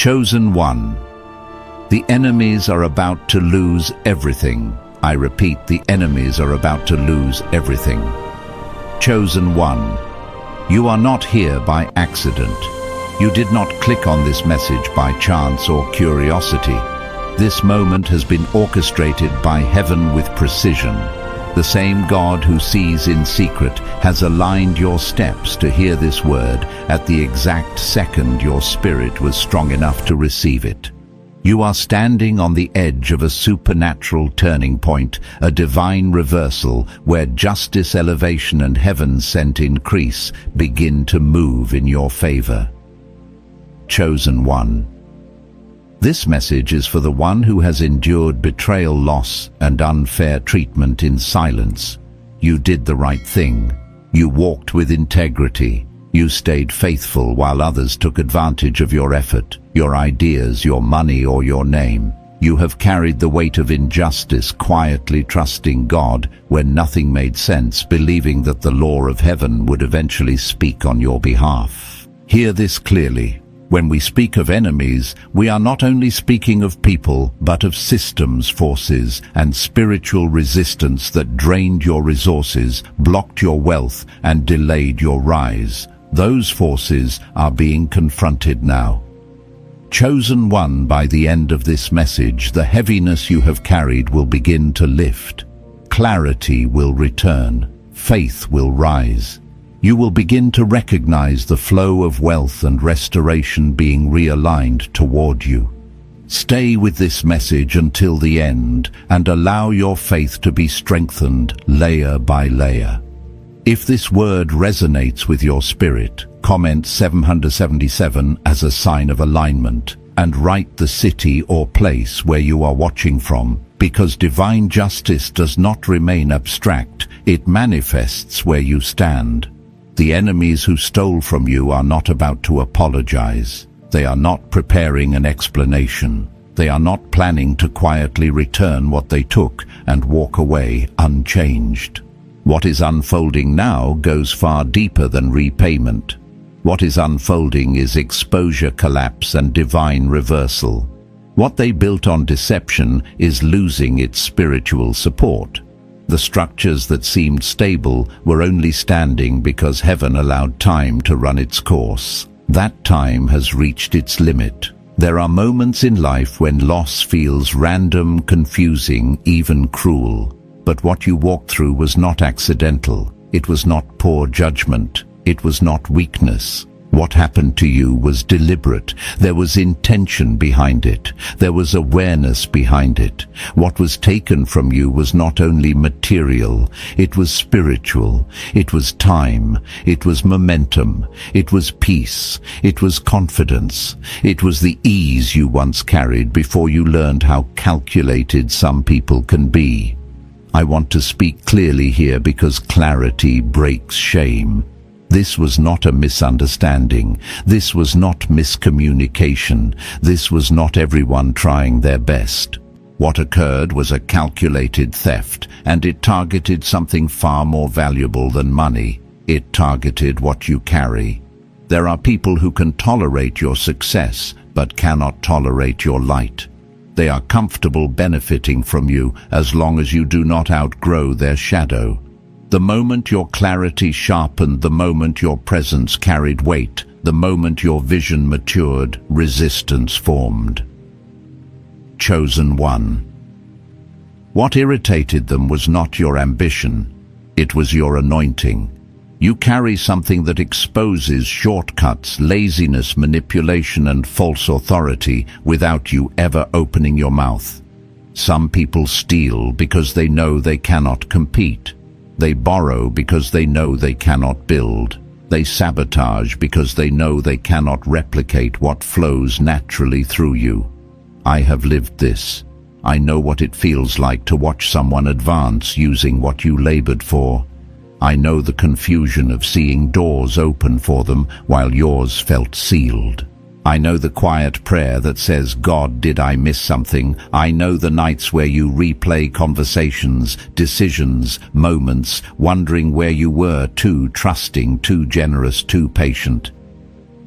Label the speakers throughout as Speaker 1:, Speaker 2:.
Speaker 1: Chosen one. The enemies are about to lose everything. I repeat, the enemies are about to lose everything. Chosen one. You are not here by accident. You did not click on this message by chance or curiosity. This moment has been orchestrated by heaven with precision. The same God who sees in secret has aligned your steps to hear this word at the exact second your spirit was strong enough to receive it. You are standing on the edge of a supernatural turning point, a divine reversal where justice, elevation, and heaven-sent increase begin to move in your favor. Chosen one. This message is for the one who has endured betrayal, loss, and unfair treatment in silence. You did the right thing. You walked with integrity. You stayed faithful while others took advantage of your effort, your ideas, your money, or your name. You have carried the weight of injustice, quietly trusting God when nothing made sense, believing that the law of heaven would eventually speak on your behalf. Hear this clearly. When we speak of enemies, we are not only speaking of people, but of systems, forces, and spiritual resistance that drained your resources, blocked your wealth, and delayed your rise. Those forces are being confronted now. Chosen one, by the end of this message, the heaviness you have carried will begin to lift. Clarity will return. Faith will rise. You will begin to recognize the flow of wealth and restoration being realigned toward you. Stay with this message until the end and allow your faith to be strengthened layer by layer. If this word resonates with your spirit, comment 777 as a sign of alignment and write the city or place where you are watching from, because divine justice does not remain abstract, it manifests where you stand. The enemies who stole from you are not about to apologize. They are not preparing an explanation. They are not planning to quietly return what they took and walk away unchanged. What is unfolding now goes far deeper than repayment. What is unfolding is exposure, collapse, and divine reversal. What they built on deception is losing its spiritual support. The structures that seemed stable were only standing because heaven allowed time to run its course. That time has reached its limit. There are moments in life when loss feels random, confusing, even cruel. But what you walked through was not accidental. It was not poor judgment. It was not weakness. What happened to you was deliberate. There was intention behind it. There was awareness behind it. What was taken from you was not only material, it was spiritual. It was time. It was momentum. It was peace. It was confidence. It was the ease you once carried before you learned how calculated some people can be. I want to speak clearly here because clarity breaks shame. This was not a misunderstanding. This was not miscommunication. This was not everyone trying their best. What occurred was a calculated theft, and it targeted something far more valuable than money. It targeted what you carry. There are people who can tolerate your success, but cannot tolerate your light. They are comfortable benefiting from you as long as you do not outgrow their shadow. The moment your clarity sharpened, the moment your presence carried weight, the moment your vision matured, resistance formed. Chosen one. What irritated them was not your ambition, it was your anointing. You carry something that exposes shortcuts, laziness, manipulation, and false authority without you ever opening your mouth. Some people steal because they know they cannot compete. They borrow because they know they cannot build. They sabotage because they know they cannot replicate what flows naturally through you. I have lived this. I know what it feels like to watch someone advance using what you labored for. I know the confusion of seeing doors open for them while yours felt sealed. I know the quiet prayer that says, God, did I miss something? I know the nights where you replay conversations, decisions, moments, wondering where you were, too trusting, too generous, too patient.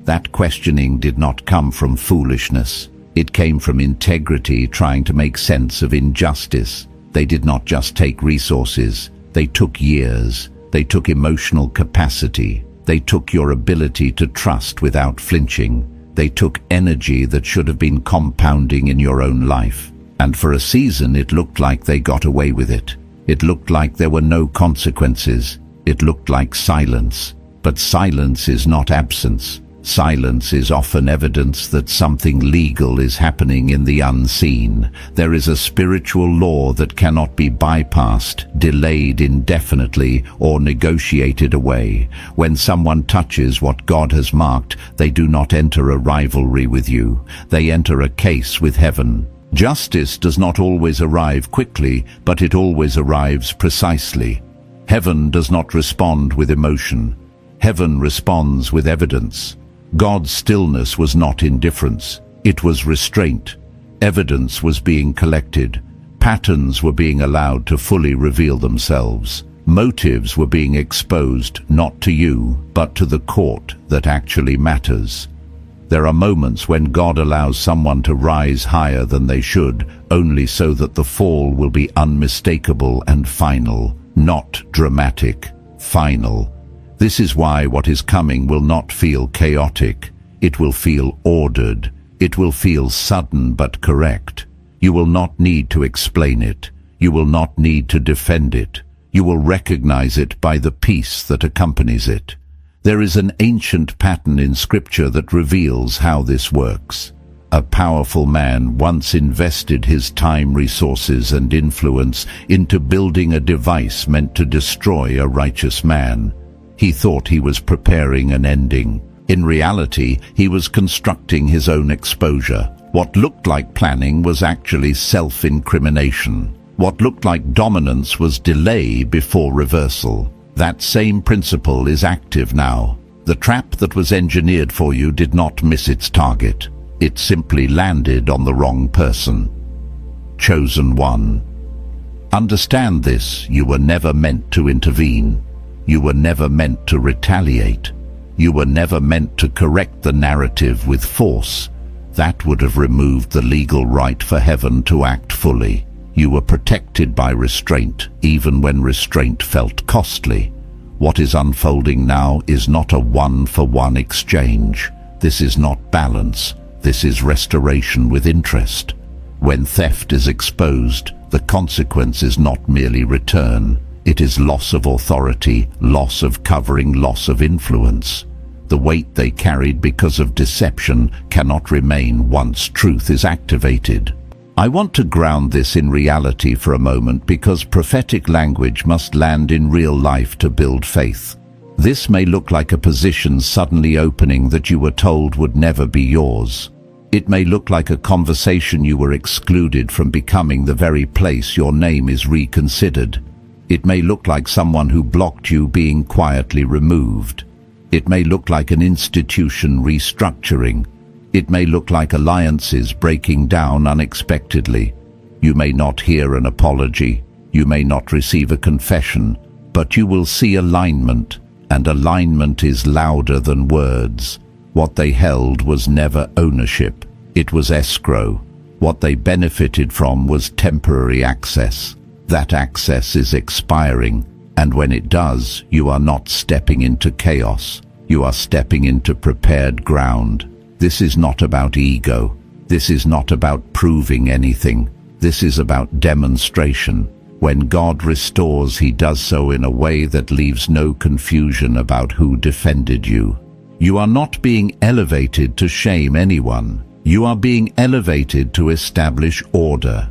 Speaker 1: That questioning did not come from foolishness. It came from integrity trying to make sense of injustice. They did not just take resources. They took years. They took emotional capacity. They took your ability to trust without flinching. They took energy that should have been compounding in your own life. And for a season it looked like they got away with it. It looked like there were no consequences. It looked like silence. But silence is not absence. Silence is often evidence that something legal is happening in the unseen. There is a spiritual law that cannot be bypassed, delayed indefinitely, or negotiated away. When someone touches what God has marked, they do not enter a rivalry with you. They enter a case with heaven. Justice does not always arrive quickly, but it always arrives precisely. Heaven does not respond with emotion. Heaven responds with evidence. God's stillness was not indifference. It was restraint. Evidence was being collected. Patterns were being allowed to fully reveal themselves. Motives were being exposed, not to you, but to the court that actually matters. There are moments when God allows someone to rise higher than they should, only so that the fall will be unmistakable and final, not dramatic, final. This is why what is coming will not feel chaotic. It will feel ordered. It will feel sudden but correct. You will not need to explain it. You will not need to defend it. You will recognize it by the peace that accompanies it. There is an ancient pattern in Scripture that reveals how this works. A powerful man once invested his time, resources, and influence into building a device meant to destroy a righteous man. He thought he was preparing an ending. In reality, he was constructing his own exposure. What looked like planning was actually self-incrimination. What looked like dominance was delay before reversal. That same principle is active now. The trap that was engineered for you did not miss its target. It simply landed on the wrong person. Chosen one. Understand this: you were never meant to intervene. You were never meant to retaliate. You were never meant to correct the narrative with force. That would have removed the legal right for heaven to act fully. You were protected by restraint, even when restraint felt costly. What is unfolding now is not a one-for-one exchange. This is not balance. This is restoration with interest. When theft is exposed, the consequence is not merely return. It is loss of authority, loss of covering, loss of influence. The weight they carried because of deception cannot remain once truth is activated. I want to ground this in reality for a moment, because prophetic language must land in real life to build faith. This may look like a position suddenly opening that you were told would never be yours. It may look like a conversation you were excluded from becoming the very place your name is reconsidered. It may look like someone who blocked you being quietly removed. It may look like an institution restructuring. It may look like alliances breaking down unexpectedly. You may not hear an apology. You may not receive a confession, but you will see alignment, and alignment is louder than words. What they held was never ownership. It was escrow. What they benefited from was temporary access. That access is expiring, and when it does, you are not stepping into chaos. You are stepping into prepared ground. This is not about ego. This is not about proving anything. This is about demonstration. When God restores, He does so in a way that leaves no confusion about who defended you. You are not being elevated to shame anyone. You are being elevated to establish order.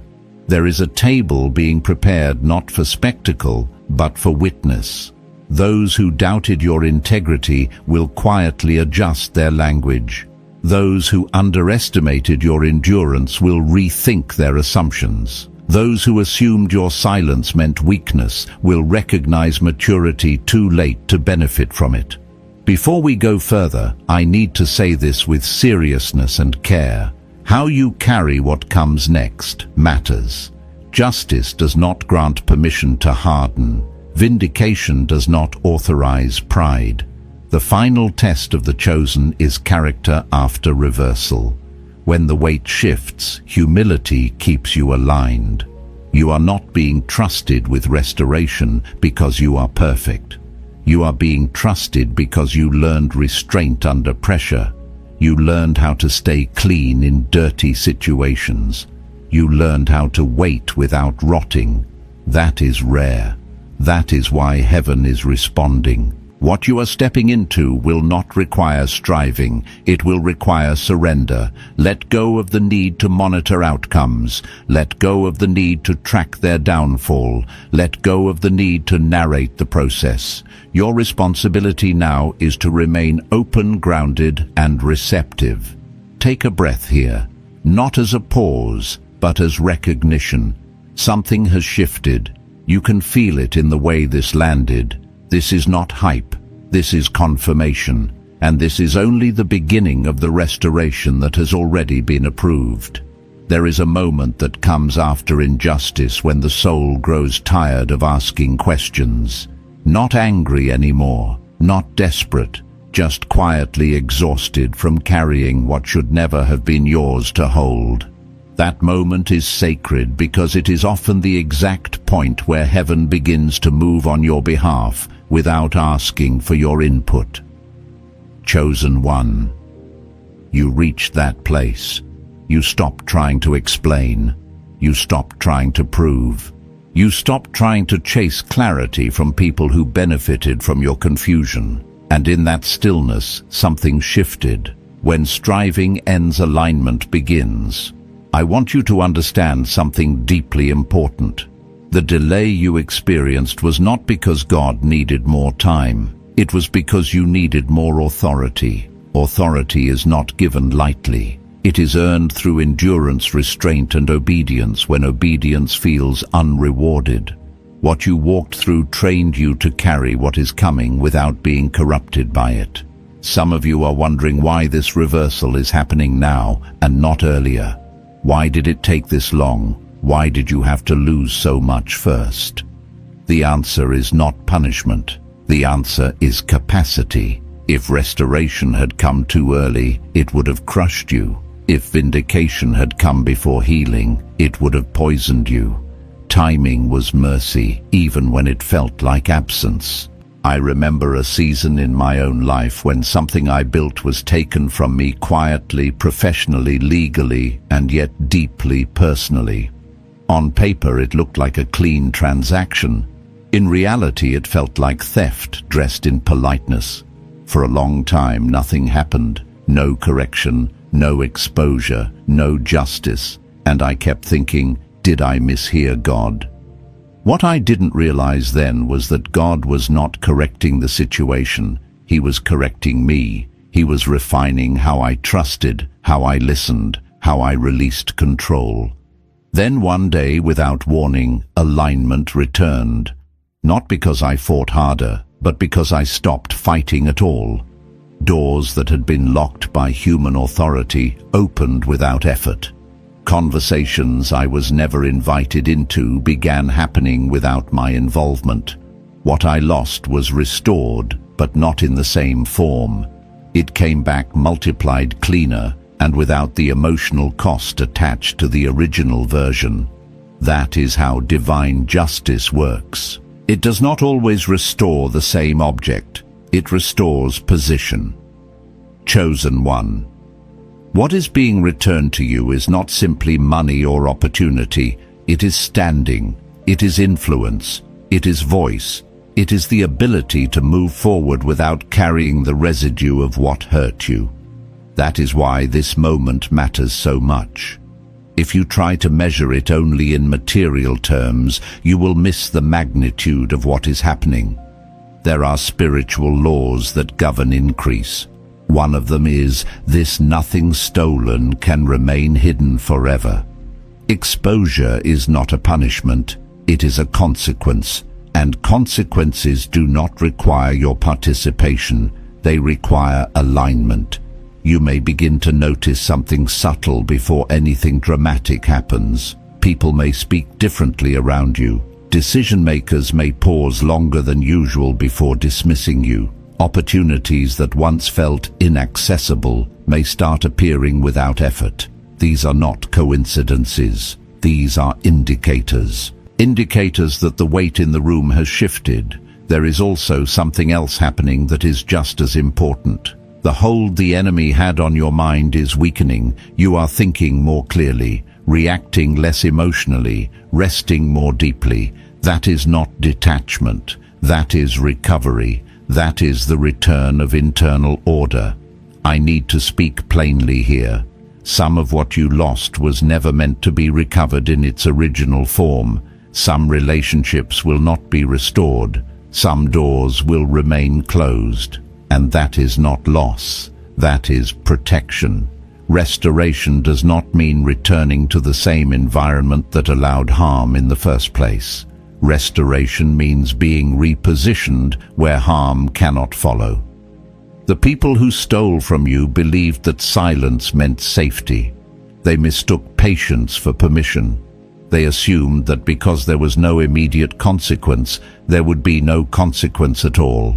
Speaker 1: There is a table being prepared not for spectacle, but for witness. Those who doubted your integrity will quietly adjust their language. Those who underestimated your endurance will rethink their assumptions. Those who assumed your silence meant weakness will recognize maturity too late to benefit from it. Before we go further, I need to say this with seriousness and care. How you carry what comes next matters. Justice does not grant permission to harden. Vindication does not authorize pride. The final test of the chosen is character after reversal. When the weight shifts, humility keeps you aligned. You are not being trusted with restoration because you are perfect. You are being trusted because you learned restraint under pressure. You learned how to stay clean in dirty situations. You learned how to wait without rotting. That is rare. That is why heaven is responding. What you are stepping into will not require striving. It will require surrender. Let go of the need to monitor outcomes. Let go of the need to track their downfall. Let go of the need to narrate the process. Your responsibility now is to remain open, grounded, and receptive. Take a breath here, not as a pause, but as recognition. Something has shifted. You can feel it in the way this landed. This is not hype, this is confirmation, and this is only the beginning of the restoration that has already been approved. There is a moment that comes after injustice when the soul grows tired of asking questions. Not angry anymore, not desperate, just quietly exhausted from carrying what should never have been yours to hold. That moment is sacred because it is often the exact point where heaven begins to move on your behalf without asking for your input. Chosen one. You reach that place. You stop trying to explain. You stop trying to prove. You stop trying to chase clarity from people who benefited from your confusion. And in that stillness, something shifted. When striving ends, alignment begins. I want you to understand something deeply important. The delay you experienced was not because God needed more time. It was because you needed more authority. Authority is not given lightly. It is earned through endurance, restraint, and obedience when obedience feels unrewarded. What you walked through trained you to carry what is coming without being corrupted by it. Some of you are wondering why this reversal is happening now and not earlier. Why did it take this long? Why did you have to lose so much first? The answer is not punishment. The answer is capacity. If restoration had come too early, it would have crushed you. If vindication had come before healing, it would have poisoned you. Timing was mercy, even when it felt like absence. I remember a season in my own life when something I built was taken from me quietly, professionally, legally, and yet deeply personally. On paper, it looked like a clean transaction. In reality, it felt like theft dressed in politeness. For a long time, nothing happened. No correction, no exposure, no justice. And I kept thinking, did I mishear God? What I didn't realize then was that God was not correcting the situation. He was correcting me. He was refining how I trusted, how I listened, how I released control. Then one day, without warning, alignment returned. Not because I fought harder, but because I stopped fighting at all. Doors that had been locked by human authority opened without effort. Conversations I was never invited into began happening without my involvement. What I lost was restored, but not in the same form. It came back multiplied, cleaner, and without the emotional cost attached to the original version. That is how divine justice works. It does not always restore the same object. It restores position. Chosen one. What is being returned to you is not simply money or opportunity. It is standing. It is influence. It is voice. It is the ability to move forward without carrying the residue of what hurt you. That is why this moment matters so much. If you try to measure it only in material terms, you will miss the magnitude of what is happening. There are spiritual laws that govern increase. One of them is, this nothing stolen can remain hidden forever. Exposure is not a punishment, it is a consequence, and consequences do not require your participation, they require alignment. You may begin to notice something subtle before anything dramatic happens. People may speak differently around you. Decision makers may pause longer than usual before dismissing you. Opportunities that once felt inaccessible may start appearing without effort. These are not coincidences. These are indicators. Indicators that the weight in the room has shifted. There is also something else happening that is just as important. The hold the enemy had on your mind is weakening. You are thinking more clearly, reacting less emotionally, resting more deeply. That is not detachment. That is recovery. That is the return of internal order. I need to speak plainly here. Some of what you lost was never meant to be recovered in its original form. Some relationships will not be restored. Some doors will remain closed. And that is not loss. That is protection. Restoration does not mean returning to the same environment that allowed harm in the first place. Restoration means being repositioned where harm cannot follow. The people who stole from you believed that silence meant safety. They mistook patience for permission. They assumed that because there was no immediate consequence, there would be no consequence at all.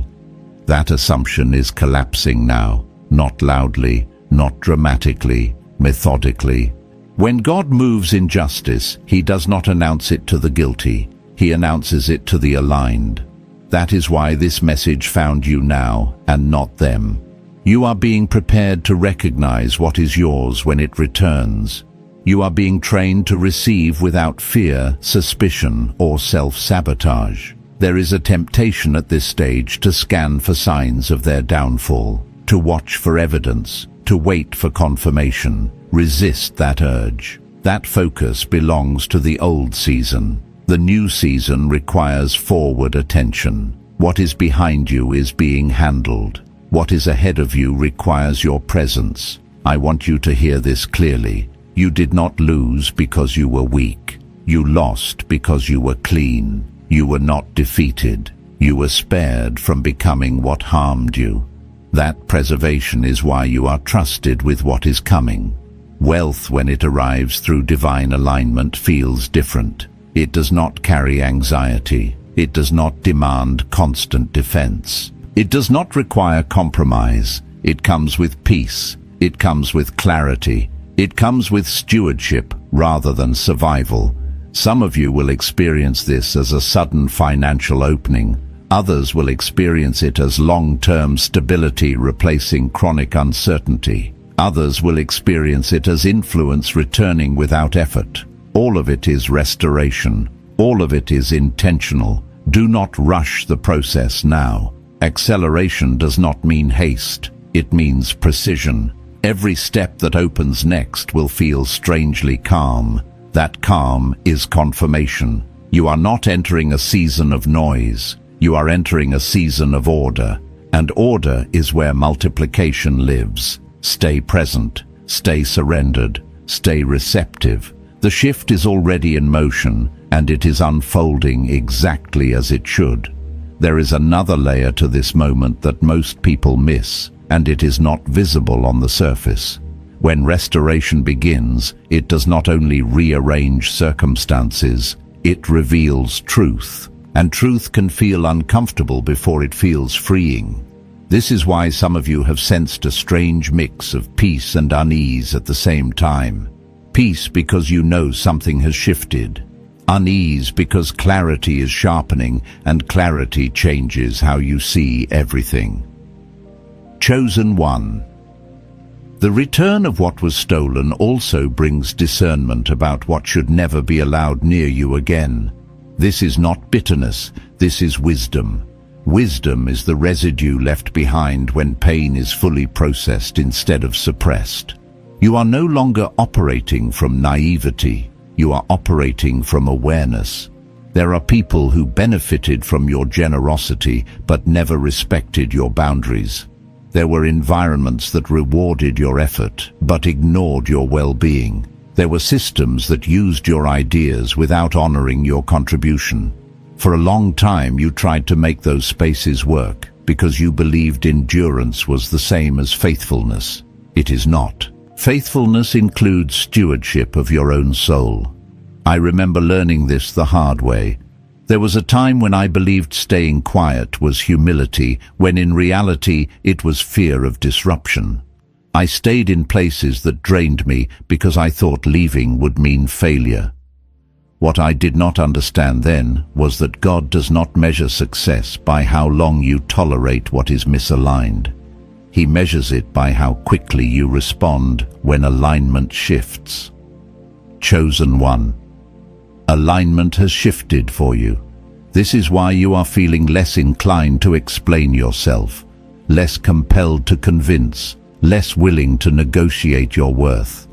Speaker 1: That assumption is collapsing now, not loudly, not dramatically, methodically. When God moves in justice, He does not announce it to the guilty. He announces it to the aligned. That is why this message found you now and not them. You are being prepared to recognize what is yours when it returns. You are being trained to receive without fear, suspicion, or self-sabotage. There is a temptation at this stage to scan for signs of their downfall, to watch for evidence, to wait for confirmation. Resist that urge. That focus belongs to the old season. The new season requires forward attention. What is behind you is being handled. What is ahead of you requires your presence. I want you to hear this clearly. You did not lose because you were weak. You lost because you were clean. You were not defeated. You were spared from becoming what harmed you. That preservation is why you are trusted with what is coming. Wealth, when it arrives through divine alignment, feels different. It does not carry anxiety. It does not demand constant defense. It does not require compromise. It comes with peace. It comes with clarity. It comes with stewardship rather than survival. Some of you will experience this as a sudden financial opening. Others will experience it as long-term stability replacing chronic uncertainty. Others will experience it as influence returning without effort. All of it is restoration. All of it is intentional. Do not rush the process now. Acceleration does not mean haste. It means precision. Every step that opens next will feel strangely calm. That calm is confirmation. You are not entering a season of noise. You are entering a season of order. And order is where multiplication lives. Stay present. Stay surrendered. Stay receptive. The shift is already in motion, and it is unfolding exactly as it should. There is another layer to this moment that most people miss, and it is not visible on the surface. When restoration begins, it does not only rearrange circumstances, it reveals truth. And truth can feel uncomfortable before it feels freeing. This is why some of you have sensed a strange mix of peace and unease at the same time. Peace because you know something has shifted. Unease because clarity is sharpening, and clarity changes how you see everything. Chosen one. The return of what was stolen also brings discernment about what should never be allowed near you again. This is not bitterness, this is wisdom. Wisdom is the residue left behind when pain is fully processed instead of suppressed. You are no longer operating from naivety, you are operating from awareness. There are people who benefited from your generosity but never respected your boundaries. There were environments that rewarded your effort but ignored your well-being. There were systems that used your ideas without honoring your contribution. For a long time you tried to make those spaces work because you believed endurance was the same as faithfulness. It is not. Faithfulness includes stewardship of your own soul. I remember learning this the hard way. There was a time when I believed staying quiet was humility, when in reality it was fear of disruption. I stayed in places that drained me because I thought leaving would mean failure. What I did not understand then was that God does not measure success by how long you tolerate what is misaligned. He measures it by how quickly you respond when alignment shifts. Chosen one. Alignment has shifted for you. This is why you are feeling less inclined to explain yourself, less compelled to convince, less willing to negotiate your worth.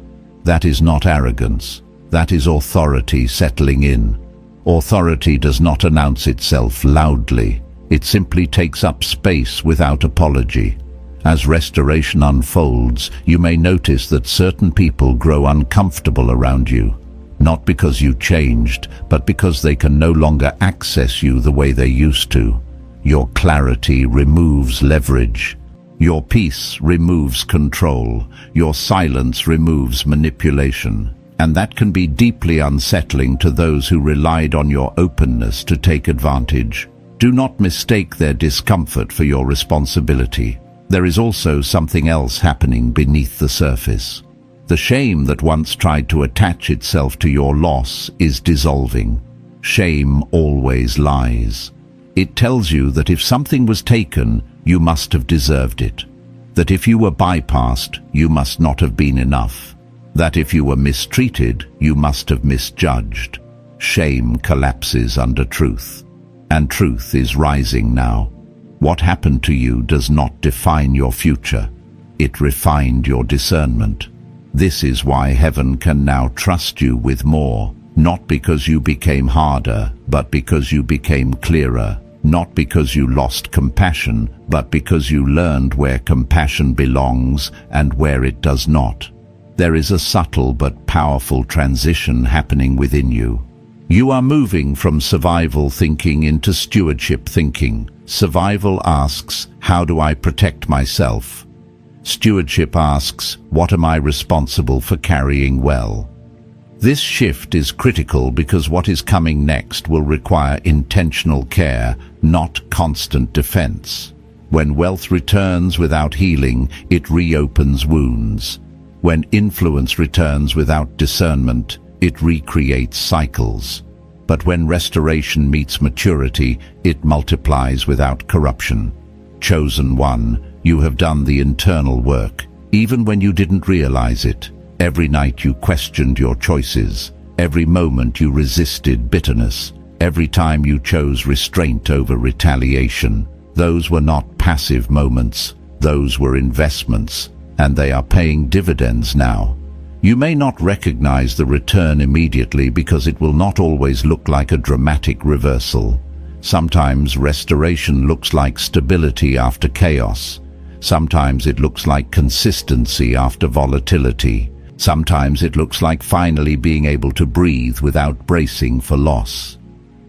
Speaker 1: That is not arrogance. That is authority settling in. Authority does not announce itself loudly. It simply takes up space without apology. As restoration unfolds, you may notice that certain people grow uncomfortable around you, not because you changed, but because they can no longer access you the way they used to. Your clarity removes leverage. Your peace removes control. Your silence removes manipulation. And that can be deeply unsettling to those who relied on your openness to take advantage. Do not mistake their discomfort for your responsibility. There is also something else happening beneath the surface. The shame that once tried to attach itself to your loss is dissolving. Shame always lies. It tells you that if something was taken, you must have deserved it. That if you were bypassed, you must not have been enough. That if you were mistreated, you must have misjudged. Shame collapses under truth. And truth is rising now. What happened to you does not define your future. It refined your discernment. This is why heaven can now trust you with more, not because you became harder, but because you became clearer. Not because you lost compassion, but because you learned where compassion belongs and where it does not. There is a subtle but powerful transition happening within you. You are moving from survival thinking into stewardship thinking. Survival asks, how do I protect myself? Stewardship asks, what am I responsible for carrying well? This shift is critical because what is coming next will require intentional care, not constant defense. When wealth returns without healing, it reopens wounds. When influence returns without discernment, it recreates cycles. But when restoration meets maturity, it multiplies without corruption. Chosen one, you have done the internal work, even when you didn't realize it. Every night you questioned your choices. Every moment you resisted bitterness. Every time you chose restraint over retaliation. Those were not passive moments. Those were investments, and they are paying dividends now. You may not recognize the return immediately because it will not always look like a dramatic reversal. Sometimes restoration looks like stability after chaos. Sometimes it looks like consistency after volatility. Sometimes it looks like finally being able to breathe without bracing for loss.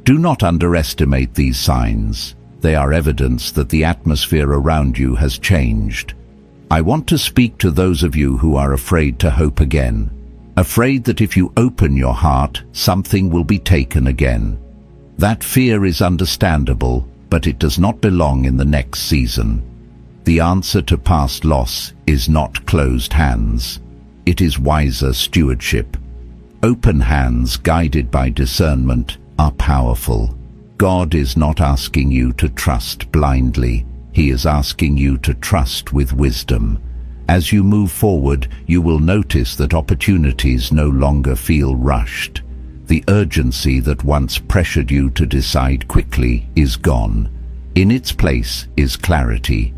Speaker 1: Do not underestimate these signs. They are evidence that the atmosphere around you has changed. I want to speak to those of you who are afraid to hope again. Afraid that if you open your heart, something will be taken again. That fear is understandable, but it does not belong in the next season. The answer to past loss is not closed hands. It is wiser stewardship. Open hands guided by discernment are powerful. God is not asking you to trust blindly. He is asking you to trust with wisdom. As you move forward, you will notice that opportunities no longer feel rushed. The urgency that once pressured you to decide quickly is gone. In its place is clarity.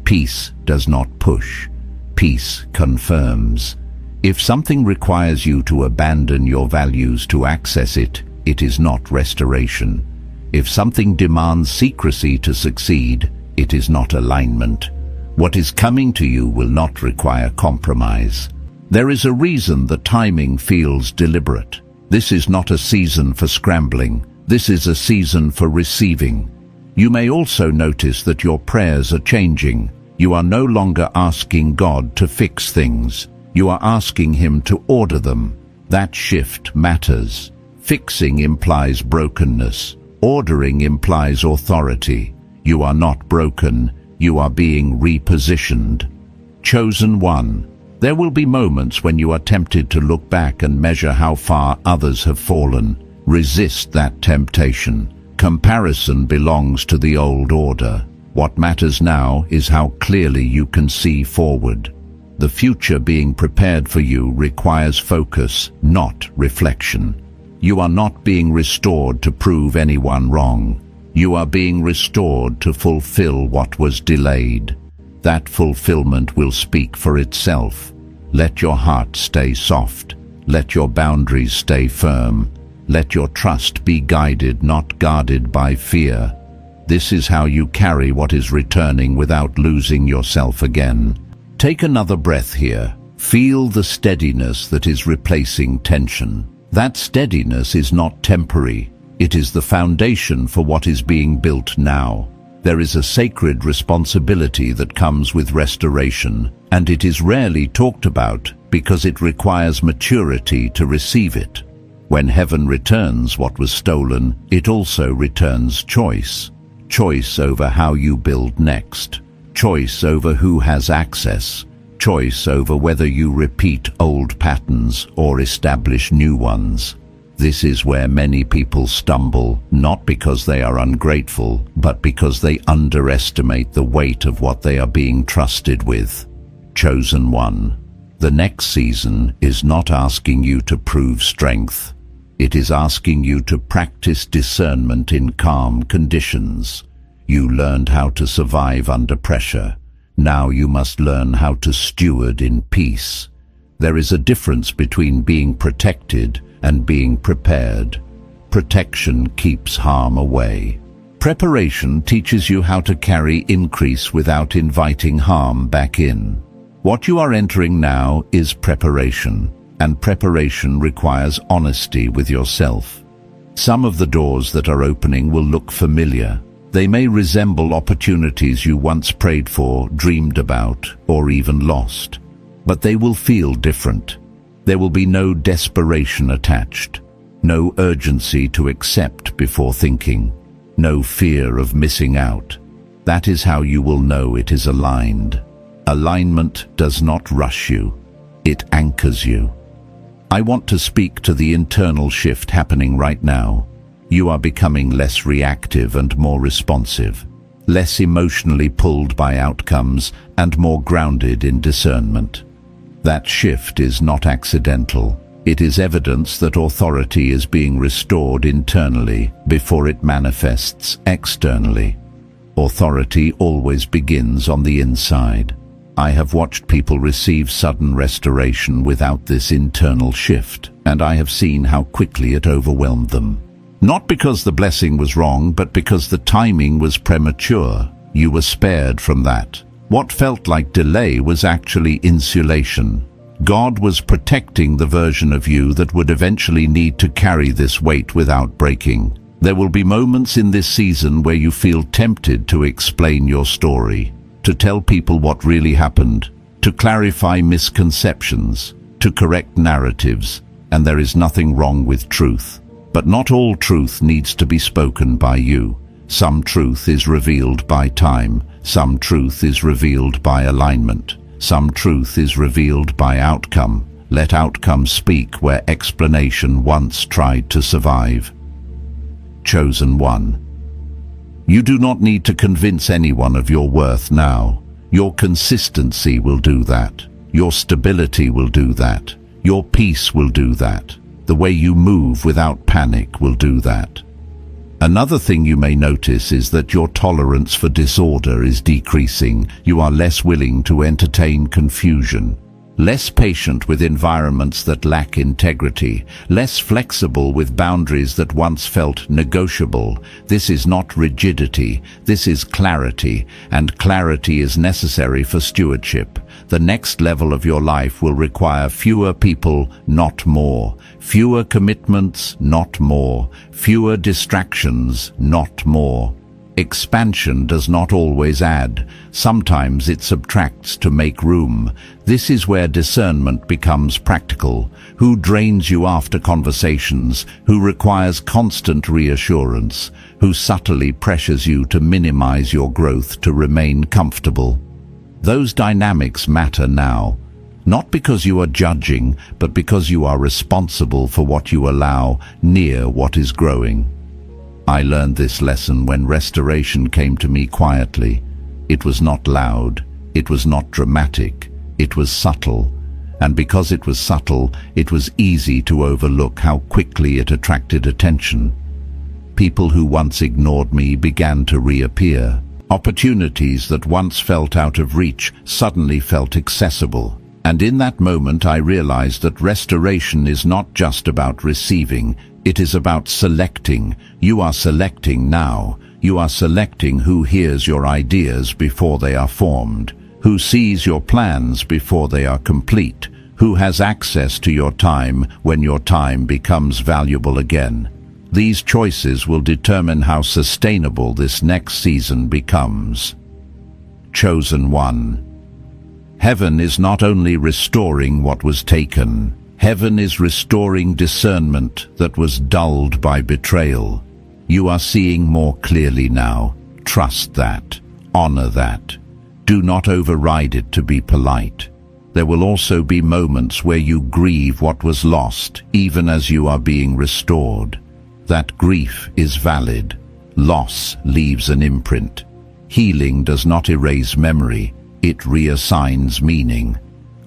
Speaker 1: Peace does not push. Peace confirms. If something requires you to abandon your values to access it, it is not restoration. If something demands secrecy to succeed, it is not alignment. What is coming to you will not require compromise. There is a reason the timing feels deliberate. This is not a season for scrambling. This is a season for receiving. You may also notice that your prayers are changing. You are no longer asking God to fix things. You are asking Him to order them. That shift matters. Fixing implies brokenness. Ordering implies authority. You are not broken, you are being repositioned. Chosen one. There will be moments when you are tempted to look back and measure how far others have fallen. Resist that temptation. Comparison belongs to the old order. What matters now is how clearly you can see forward. The future being prepared for you requires focus, not reflection. You are not being restored to prove anyone wrong. You are being restored to fulfill what was delayed. That fulfillment will speak for itself. Let your heart stay soft. Let your boundaries stay firm. Let your trust be guided, not guarded by fear. This is how you carry what is returning without losing yourself again. Take another breath here. Feel the steadiness that is replacing tension. That steadiness is not temporary. It is the foundation for what is being built now. There is a sacred responsibility that comes with restoration, and it is rarely talked about because it requires maturity to receive it. When heaven returns what was stolen, it also returns choice. Choice over how you build next. Choice over who has access. Choice over whether you repeat old patterns or establish new ones. This is where many people stumble, not because they are ungrateful, but because they underestimate the weight of what they are being trusted with. Chosen one. The next season is not asking you to prove strength. It is asking you to practice discernment in calm conditions. You learned how to survive under pressure. Now you must learn how to steward in peace. There is a difference between being protected and being prepared. Protection keeps harm away. Preparation teaches you how to carry increase without inviting harm back in. What you are entering now is preparation, and preparation requires honesty with yourself. Some of the doors that are opening will look familiar. They may resemble opportunities you once prayed for, dreamed about, or even lost. But they will feel different. There will be no desperation attached, no urgency to accept before thinking, no fear of missing out. That is how you will know it is aligned. Alignment does not rush you, it anchors you. I want to speak to the internal shift happening right now. You are becoming less reactive and more responsive, less emotionally pulled by outcomes and more grounded in discernment. That shift is not accidental. It is evidence that authority is being restored internally before it manifests externally. Authority always begins on the inside. I have watched people receive sudden restoration without this internal shift, and I have seen how quickly it overwhelmed them. Not because the blessing was wrong, but because the timing was premature. You were spared from that. What felt like delay was actually insulation. God was protecting the version of you that would eventually need to carry this weight without breaking. There will be moments in this season where you feel tempted to explain your story, to tell people what really happened, to clarify misconceptions, to correct narratives, and there is nothing wrong with truth. But not all truth needs to be spoken by you. Some truth is revealed by time. Some truth is revealed by alignment. Some truth is revealed by outcome. Let outcome speak where explanation once tried to survive. Chosen one. You do not need to convince anyone of your worth now. Your consistency will do that. Your stability will do that. Your peace will do that. The way you move without panic will do that. Another thing you may notice is that your tolerance for disorder is decreasing. You are less willing to entertain confusion, less patient with environments that lack integrity, less flexible with boundaries that once felt negotiable. This is not rigidity, this is clarity, and clarity is necessary for stewardship. The next level of your life will require fewer people, not more. Fewer commitments, not more. Fewer distractions, not more. Expansion does not always add. Sometimes it subtracts to make room. This is where discernment becomes practical. Who drains you after conversations? Who requires constant reassurance? Who subtly pressures you to minimize your growth to remain comfortable? Those dynamics matter now. Not because you are judging, but because you are responsible for what you allow near what is growing. I learned this lesson when restoration came to me quietly. It was not loud, it was not dramatic, it was subtle. And because it was subtle, it was easy to overlook how quickly it attracted attention. People who once ignored me began to reappear. Opportunities that once felt out of reach suddenly felt accessible. And in that moment I realized that restoration is not just about receiving, it is about selecting. You are selecting now. You are selecting who hears your ideas before they are formed, who sees your plans before they are complete, who has access to your time when your time becomes valuable again. These choices will determine how sustainable this next season becomes. Chosen one. Heaven is not only restoring what was taken, heaven is restoring discernment that was dulled by betrayal. You are seeing more clearly now. Trust that. Honor that. Do not override it to be polite. There will also be moments where you grieve what was lost, even as you are being restored. That grief is valid. Loss leaves an imprint. Healing does not erase memory, it reassigns meaning.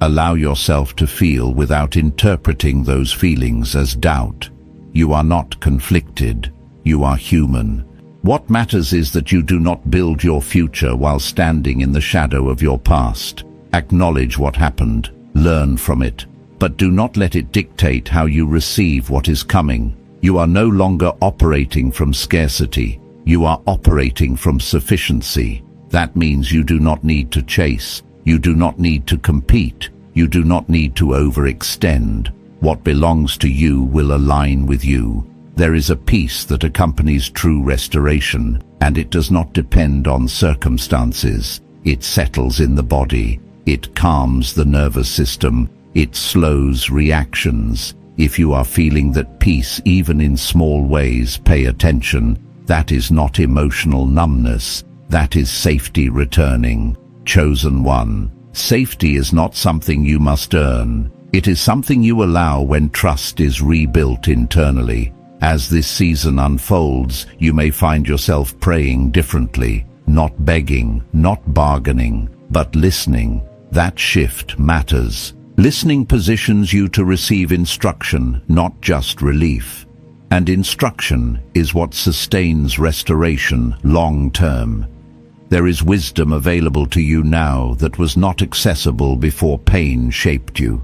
Speaker 1: Allow yourself to feel without interpreting those feelings as doubt. You are not conflicted. You are human. What matters is that you do not build your future while standing in the shadow of your past. Acknowledge what happened. Learn from it. But do not let it dictate how you receive what is coming. You are no longer operating from scarcity. You are operating from sufficiency. That means you do not need to chase. You do not need to compete. You do not need to overextend. What belongs to you will align with you. There is a peace that accompanies true restoration, and it does not depend on circumstances. It settles in the body. It calms the nervous system. It slows reactions. If you are feeling that peace, even in small ways, pay attention. That is not emotional numbness. That is safety returning. Chosen one. Safety is not something you must earn. It is something you allow when trust is rebuilt internally. As this season unfolds, you may find yourself praying differently, not begging, not bargaining, but listening. That shift matters. Listening positions you to receive instruction, not just relief. And instruction is what sustains restoration long term. There is wisdom available to you now that was not accessible before pain shaped you.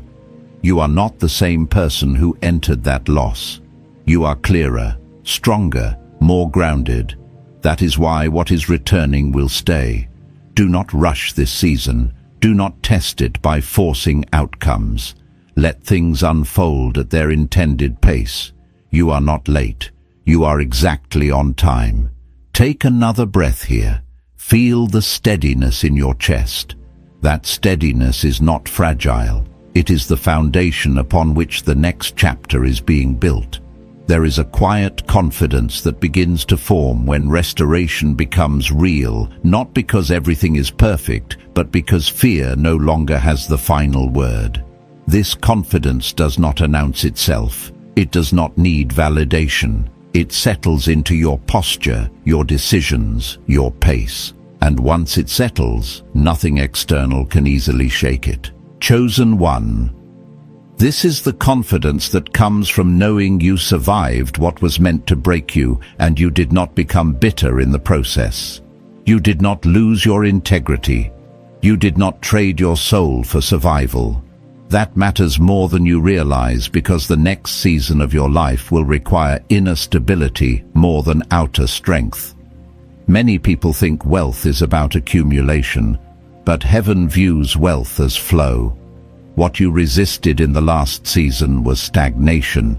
Speaker 1: You are not the same person who entered that loss. You are clearer, stronger, more grounded. That is why what is returning will stay. Do not rush this season. Do not test it by forcing outcomes. Let things unfold at their intended pace. You are not late. You are exactly on time. Take another breath here. Feel the steadiness in your chest. That steadiness is not fragile. It is the foundation upon which the next chapter is being built. There is a quiet confidence that begins to form when restoration becomes real, not because everything is perfect, but because fear no longer has the final word. This confidence does not announce itself. It does not need validation. It settles into your posture, your decisions, your pace. And once it settles, nothing external can easily shake it. Chosen one. This is the confidence that comes from knowing you survived what was meant to break you, and you did not become bitter in the process. You did not lose your integrity. You did not trade your soul for survival. That matters more than you realize, because the next season of your life will require inner stability more than outer strength. Many people think wealth is about accumulation, but heaven views wealth as flow. What you resisted in the last season was stagnation.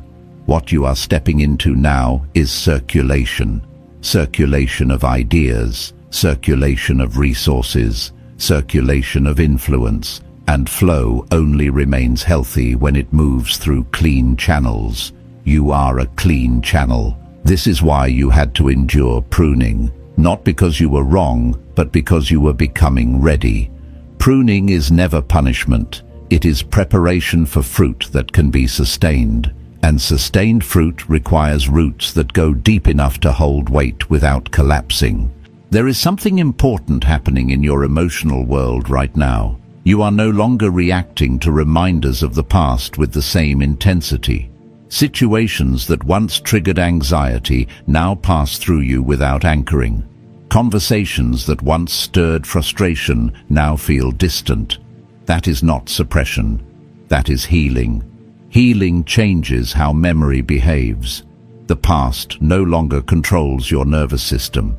Speaker 1: What you are stepping into now is circulation. circulation of ideas, circulation of resources, circulation of influence, and flow only remains healthy when it moves through clean channels. You are a clean channel. This is why you had to endure pruning, not because you were wrong, but because you were becoming ready. Pruning is never punishment. It is preparation for fruit that can be sustained. And sustained fruit requires roots that go deep enough to hold weight without collapsing. There is something important happening in your emotional world right now. You are no longer reacting to reminders of the past with the same intensity. Situations that once triggered anxiety now pass through you without anchoring. Conversations that once stirred frustration now feel distant. That is not suppression. That is healing. Healing changes how memory behaves. The past no longer controls your nervous system.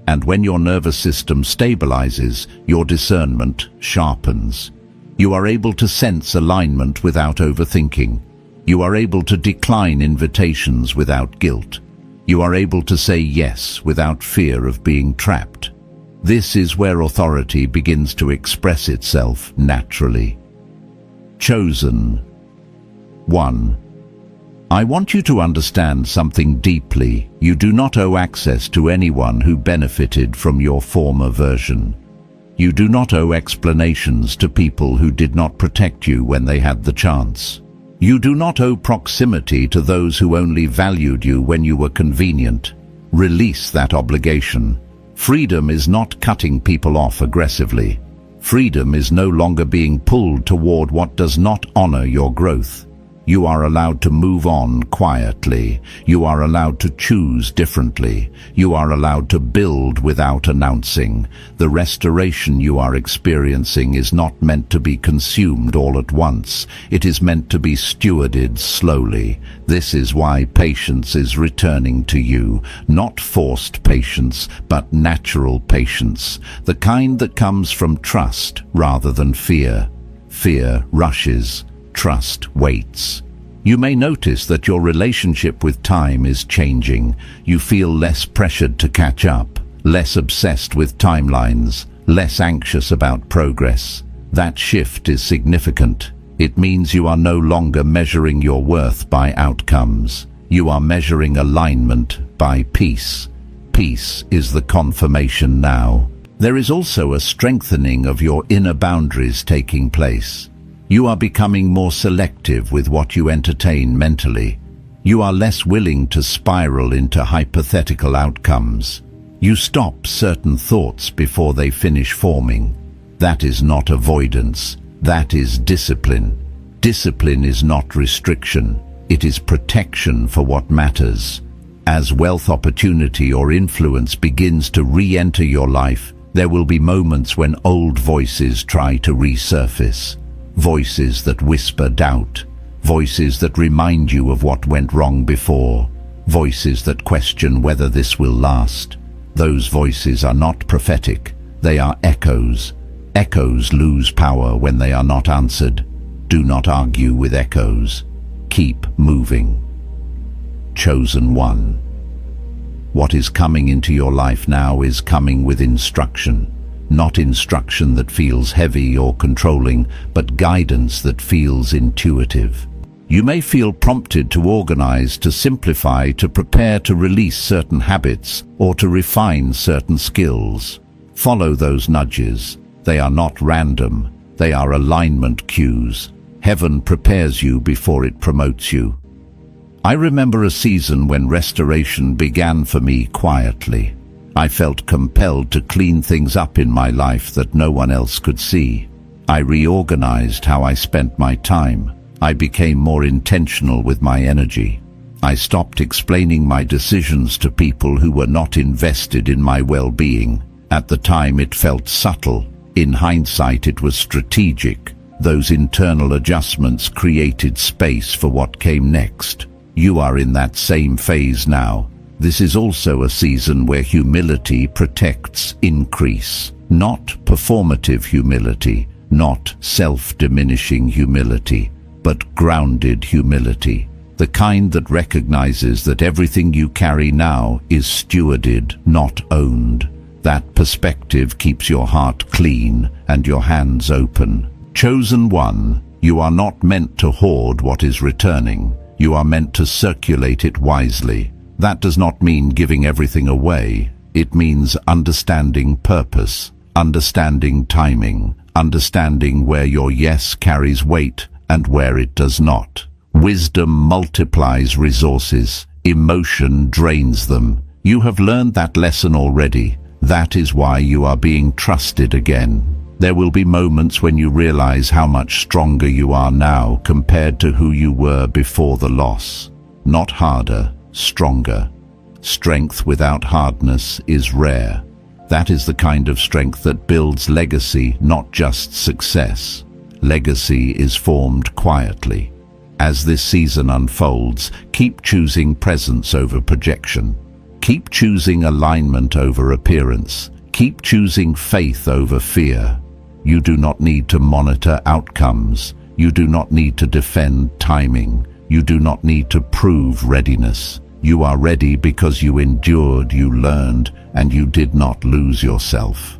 Speaker 1: And when your nervous system stabilizes, your discernment sharpens. You are able to sense alignment without overthinking. You are able to decline invitations without guilt. You are able to say yes without fear of being trapped. This is where authority begins to express itself naturally. Chosen. 1. I want you to understand something deeply. You do not owe access to anyone who benefited from your former version. You do not owe explanations to people who did not protect you when they had the chance. You do not owe proximity to those who only valued you when you were convenient. Release that obligation. Freedom is not cutting people off aggressively. Freedom is no longer being pulled toward what does not honor your growth. You are allowed to move on quietly. You are allowed to choose differently. You are allowed to build without announcing. The restoration you are experiencing is not meant to be consumed all at once. It is meant to be stewarded slowly. This is why patience is returning to you. Not forced patience, but natural patience. The kind that comes from trust rather than fear. Fear rushes. Trust waits. You may notice that your relationship with time is changing. You feel less pressured to catch up, less obsessed with timelines, less anxious about progress. That shift is significant. It means you are no longer measuring your worth by outcomes. You are measuring alignment by peace. Peace is the confirmation now. There is also a strengthening of your inner boundaries taking place. You are becoming more selective with what you entertain mentally. You are less willing to spiral into hypothetical outcomes. You stop certain thoughts before they finish forming. That is not avoidance. That is discipline. Discipline is not restriction. It is protection for what matters. As wealth, opportunity, or influence begins to re-enter your life, there will be moments when old voices try to resurface. Voices that whisper doubt, voices that remind you of what went wrong before, voices that question whether this will last. Those voices are not prophetic, they are echoes. Echoes lose power when they are not answered. Do not argue with echoes. Keep moving. Chosen one. What is coming into your life now is coming with instruction. Not instruction that feels heavy or controlling, but guidance that feels intuitive. You may feel prompted to organize, to simplify, to prepare to release certain habits, or to refine certain skills. Follow those nudges. They are not random. They are alignment cues. Heaven prepares you before it promotes you. I remember a season when restoration began for me quietly. I felt compelled to clean things up in my life that no one else could see. I reorganized how I spent my time. I became more intentional with my energy. I stopped explaining my decisions to people who were not invested in my well-being. At the time it felt subtle. In hindsight it was strategic. Those internal adjustments created space for what came next. You are in that same phase now. This is also a season where humility protects increase. Not performative humility, not self-diminishing humility, but grounded humility. the kind that recognizes that everything you carry now is stewarded, not owned. That perspective keeps your heart clean and your hands open. Chosen one, you are not meant to hoard what is returning. You are meant to circulate it wisely. That does not mean giving everything away. It means understanding purpose, understanding timing, understanding where your yes carries weight and where it does not. Wisdom multiplies resources. Emotion drains them. You have learned that lesson already. That is why you are being trusted again. There will be moments when you realize how much stronger you are now compared to who you were before the loss. Not harder, stronger. Strength without hardness is rare. That is the kind of strength that builds legacy, not just success. Legacy is formed quietly. As this season unfolds, keep choosing presence over projection. Keep choosing alignment over appearance. Keep choosing faith over fear. You do not need to monitor outcomes. You do not need to defend timing. You do not need to prove readiness. You are ready because you endured, you learned, and you did not lose yourself.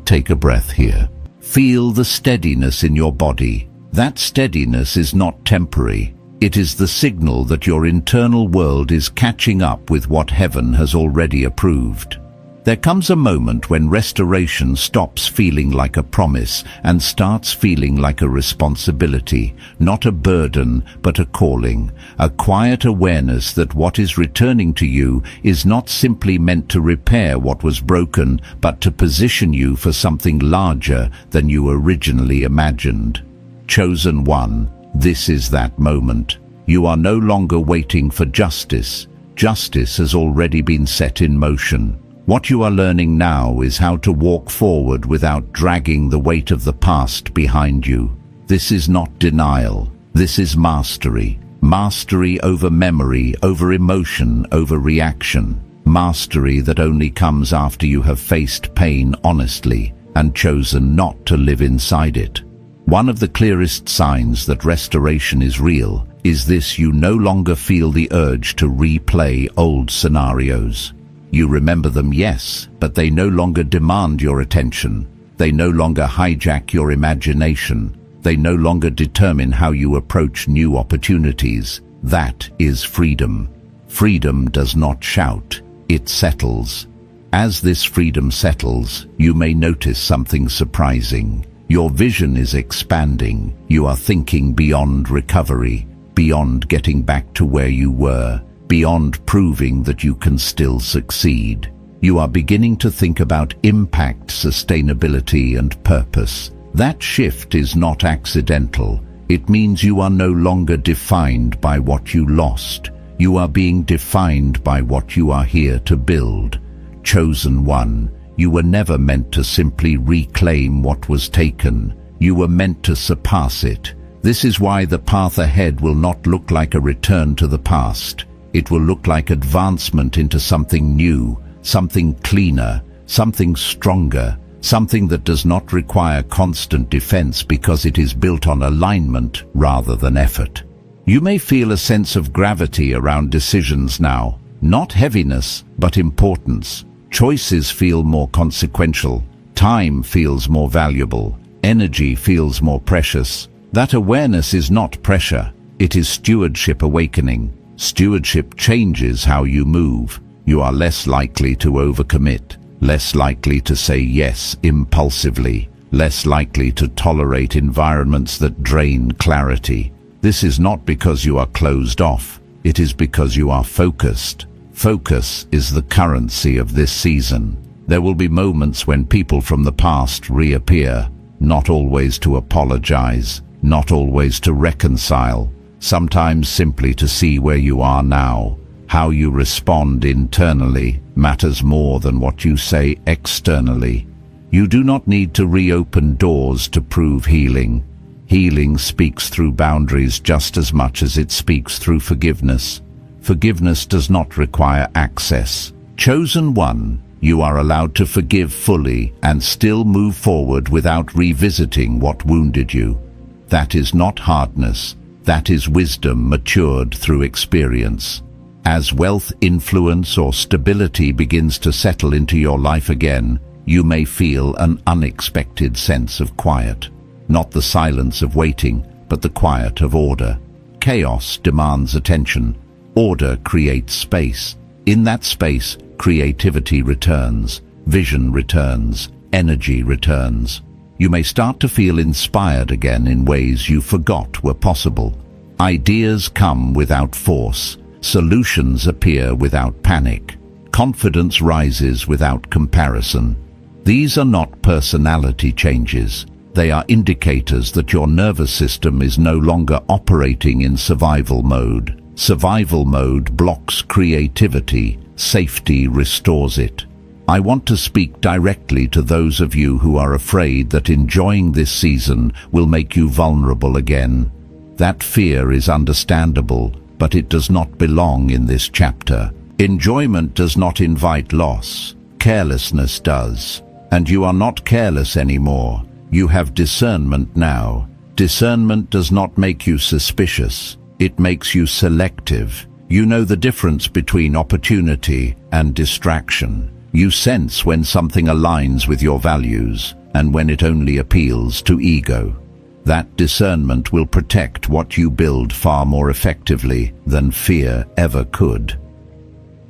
Speaker 1: Take a breath here. Feel the steadiness in your body. That steadiness is not temporary. It is the signal that your internal world is catching up with what heaven has already approved. There comes a moment when restoration stops feeling like a promise and starts feeling like a responsibility, not a burden, but a calling, a quiet awareness that what is returning to you is not simply meant to repair what was broken, but to position you for something larger than you originally imagined. Chosen one, this is that moment. You are no longer waiting for justice. Justice has already been set in motion. What you are learning now is how to walk forward without dragging the weight of the past behind you. This is not denial. This is mastery. Mastery over memory, over emotion, over reaction. Mastery that only comes after you have faced pain honestly and chosen not to live inside it. One of the clearest signs that restoration is real is this: you no longer feel the urge to replay old scenarios. You remember them, yes, but they no longer demand your attention. They no longer hijack your imagination. They no longer determine how you approach new opportunities. That is freedom. Freedom does not shout, it settles. As this freedom settles, you may notice something surprising. Your vision is expanding. You are thinking beyond recovery, beyond getting back to where you were, beyond proving that you can still succeed. You are beginning to think about impact, sustainability, and purpose. That shift is not accidental. It means you are no longer defined by what you lost. You are being defined by what you are here to build. Chosen one, you were never meant to simply reclaim what was taken. You were meant to surpass it. This is why the path ahead will not look like a return to the past. It will look like advancement into something new, something cleaner, something stronger, something that does not require constant defense because it is built on alignment rather than effort. You may feel a sense of gravity around decisions now, not heaviness, but importance. Choices feel more consequential. Time feels more valuable. Energy feels more precious. That awareness is not pressure. It is stewardship awakening. Stewardship changes how you move. You are less likely to overcommit, less likely to say yes impulsively, less likely to tolerate environments that drain clarity. This is not because you are closed off. It is because you are focused. Focus is the currency of this season. There will be moments when people from the past reappear, not always to apologize, not always to reconcile, sometimes simply to see where you are now. How you respond internally matters more than what you say externally. You do not need to reopen doors to prove healing. Healing speaks through boundaries just as much as it speaks through forgiveness. Forgiveness does not require access. Chosen one, you are allowed to forgive fully and still move forward without revisiting what wounded you. That is not hardness. That is wisdom matured through experience. As wealth, influence, or stability begins to settle into your life again, you may feel an unexpected sense of quiet. Not the silence of waiting, but the quiet of order. Chaos demands attention. Order creates space. In that space, creativity returns, vision returns, energy returns. You may start to feel inspired again in ways you forgot were possible. Ideas come without force. Solutions appear without panic. Confidence rises without comparison. These are not personality changes. They are indicators that your nervous system is no longer operating in survival mode. Survival mode blocks creativity. Safety restores it. I want to speak directly to those of you who are afraid that enjoying this season will make you vulnerable again. That fear is understandable, but it does not belong in this chapter. Enjoyment does not invite loss. Carelessness does. And you are not careless anymore. You have discernment now. Discernment does not make you suspicious. It makes you selective. You know the difference between opportunity and distraction. You sense when something aligns with your values and when it only appeals to ego. That discernment will protect what you build far more effectively than fear ever could.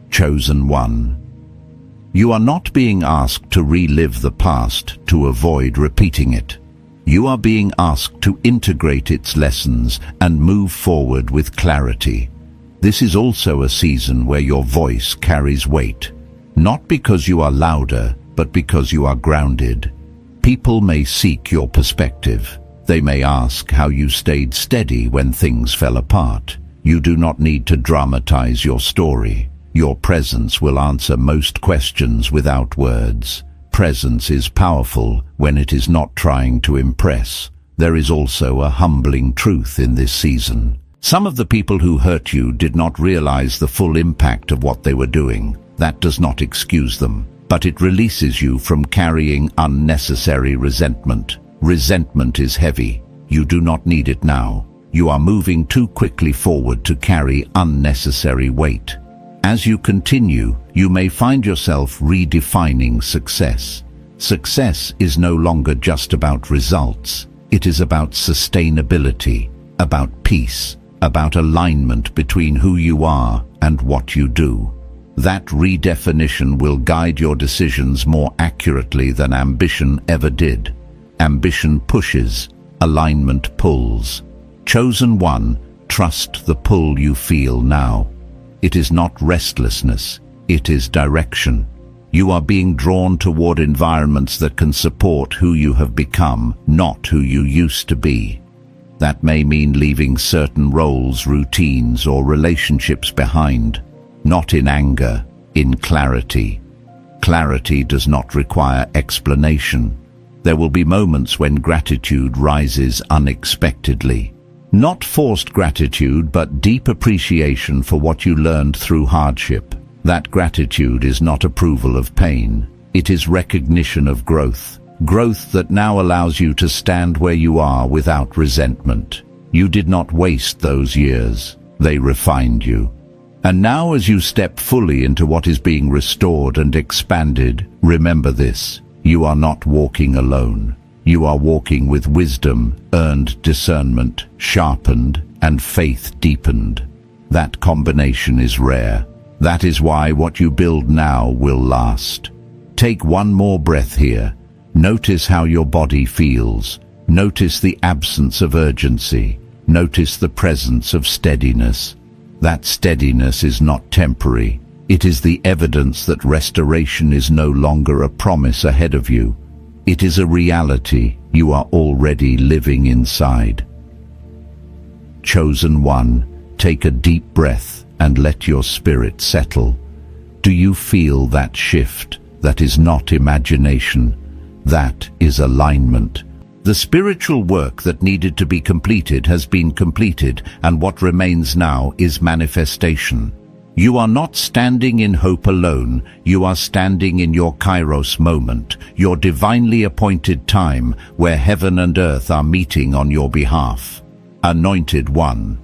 Speaker 1: Chosen one. You are not being asked to relive the past to avoid repeating it. You are being asked to integrate its lessons and move forward with clarity. This is also a season where your voice carries weight. Not because you are louder, but because you are grounded. People may seek your perspective. They may ask how you stayed steady when things fell apart. You do not need to dramatize your story. Your presence will answer most questions without words. Presence is powerful when it is not trying to impress. There is also a humbling truth in this season. Some of the people who hurt you did not realize the full impact of what they were doing. That does not excuse them, but it releases you from carrying unnecessary resentment. Resentment is heavy. You do not need it now. You are moving too quickly forward to carry unnecessary weight. As you continue, you may find yourself redefining success. Success is no longer just about results. It is about sustainability, about peace, about alignment between who you are and what you do. That redefinition will guide your decisions more accurately than ambition ever did. Ambition pushes, alignment pulls. Chosen one, trust the pull you feel now. It is not restlessness, it is direction. You are being drawn toward environments that can support who you have become, not who you used to be. That may mean leaving certain roles, routines, or relationships behind. Not in anger, in clarity. Clarity does not require explanation. There will be moments when gratitude rises unexpectedly. Not forced gratitude, but deep appreciation for what you learned through hardship. That gratitude is not approval of pain. It is recognition of growth. Growth that now allows you to stand where you are without resentment. You did not waste those years. They refined you. And now as you step fully into what is being restored and expanded, remember this: you are not walking alone. You are walking with wisdom, earned discernment, sharpened, and faith deepened. That combination is rare. That is why what you build now will last. Take one more breath here. Notice how your body feels. Notice the absence of urgency. Notice the presence of steadiness. That steadiness is not temporary. It is the evidence that restoration is no longer a promise ahead of you. It is a reality you are already living inside. Chosen one, take a deep breath and let your spirit settle. Do you feel that shift? That is not imagination. That is alignment. The spiritual work that needed to be completed has been completed, and what remains now is manifestation. You are not standing in hope alone. You are standing in your Kairos moment, your divinely appointed time where heaven and earth are meeting on your behalf. Anointed one.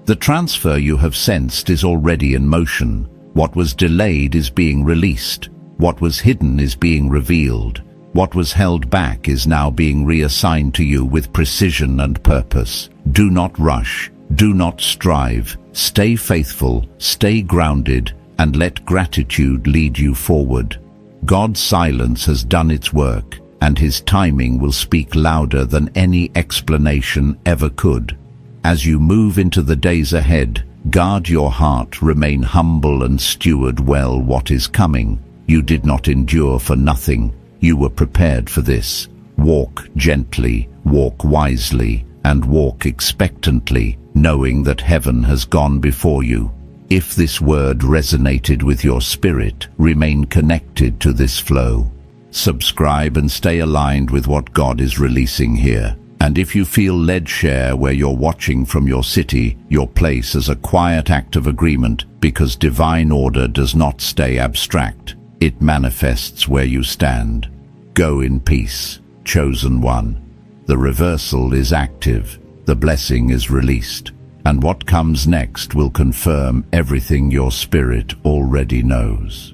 Speaker 1: The transfer you have sensed is already in motion. What was delayed is being released. What was hidden is being revealed. What was held back is now being reassigned to you with precision and purpose. Do not rush. Do not strive. Stay faithful, stay grounded, and let gratitude lead you forward. God's silence has done its work, and His timing will speak louder than any explanation ever could. As you move into the days ahead, guard your heart, remain humble, and steward well what is coming. You did not endure for nothing. You were prepared for this. Walk gently, walk wisely, and walk expectantly, knowing that heaven has gone before you. If this word resonated with your spirit, remain connected to this flow. Subscribe and stay aligned with what God is releasing here. And if you feel led, share where you're watching from, your city, your place, as a quiet act of agreement, because divine order does not stay abstract. It manifests where you stand. Go in peace, chosen one. The reversal is active. The blessing is released. And what comes next will confirm everything your spirit already knows.